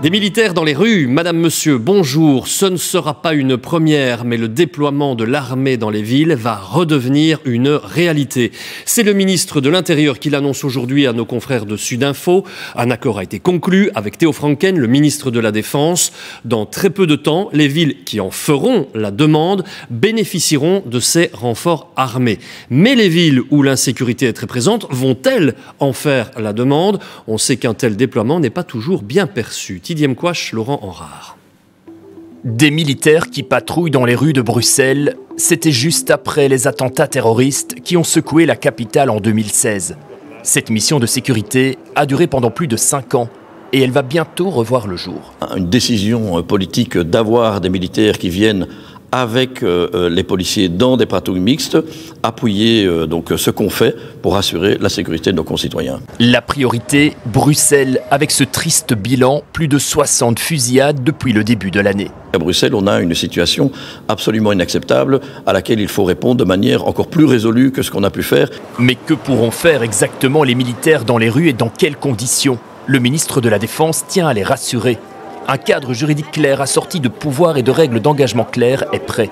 Des militaires dans les rues, Madame, Monsieur, bonjour. Ce ne sera pas une première, mais le déploiement de l'armée dans les villes va redevenir une réalité. C'est le ministre de l'Intérieur qui l'annonce aujourd'hui à nos confrères de Sudinfo. Un accord a été conclu avec Theo Franken, le ministre de la Défense. Dans très peu de temps, les villes qui en feront la demande bénéficieront de ces renforts armés. Mais les villes où l'insécurité est très présente vont-elles en faire la demande? On sait qu'un tel déploiement n'est pas toujours bien perçu. Didier Mkwash, Laurent Henrard. Des militaires qui patrouillent dans les rues de Bruxelles, c'était juste après les attentats terroristes qui ont secoué la capitale en 2016. Cette mission de sécurité a duré pendant plus de 5 ans et elle va bientôt revoir le jour. Une décision politique d'avoir des militaires qui viennent avec les policiers dans des patrouilles mixtes, appuyer donc ce qu'on fait pour assurer la sécurité de nos concitoyens. La priorité, Bruxelles, avec ce triste bilan, plus de 60 fusillades depuis le début de l'année. À Bruxelles, on a une situation absolument inacceptable à laquelle il faut répondre de manière encore plus résolue que ce qu'on a pu faire. Mais que pourront faire exactement les militaires dans les rues et dans quelles conditions? Le ministre de la Défense tient à les rassurer. Un cadre juridique clair assorti de pouvoirs et de règles d'engagement claires est prêt.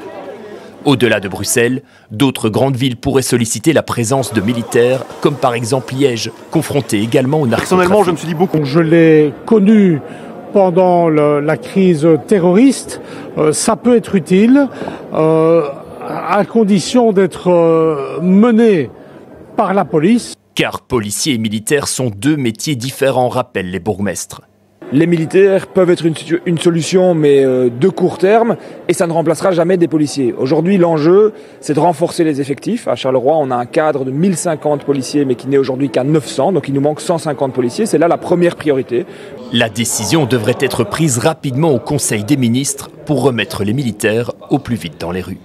Au-delà de Bruxelles, d'autres grandes villes pourraient solliciter la présence de militaires, comme par exemple Liège, confronté également au narcotrafic. Personnellement, je me suis dit beaucoup. Je l'ai connu pendant la crise terroriste. Ça peut être utile, à condition d'être mené par la police. Car policiers et militaires sont deux métiers différents, rappellent les bourgmestres. Les militaires peuvent être une solution, mais de court terme, et ça ne remplacera jamais des policiers. Aujourd'hui, l'enjeu, c'est de renforcer les effectifs. À Charleroi, on a un cadre de 1050 policiers, mais qui n'est aujourd'hui qu'à 900, donc il nous manque 150 policiers. C'est là la première priorité. La décision devrait être prise rapidement au Conseil des ministres pour remettre les militaires au plus vite dans les rues.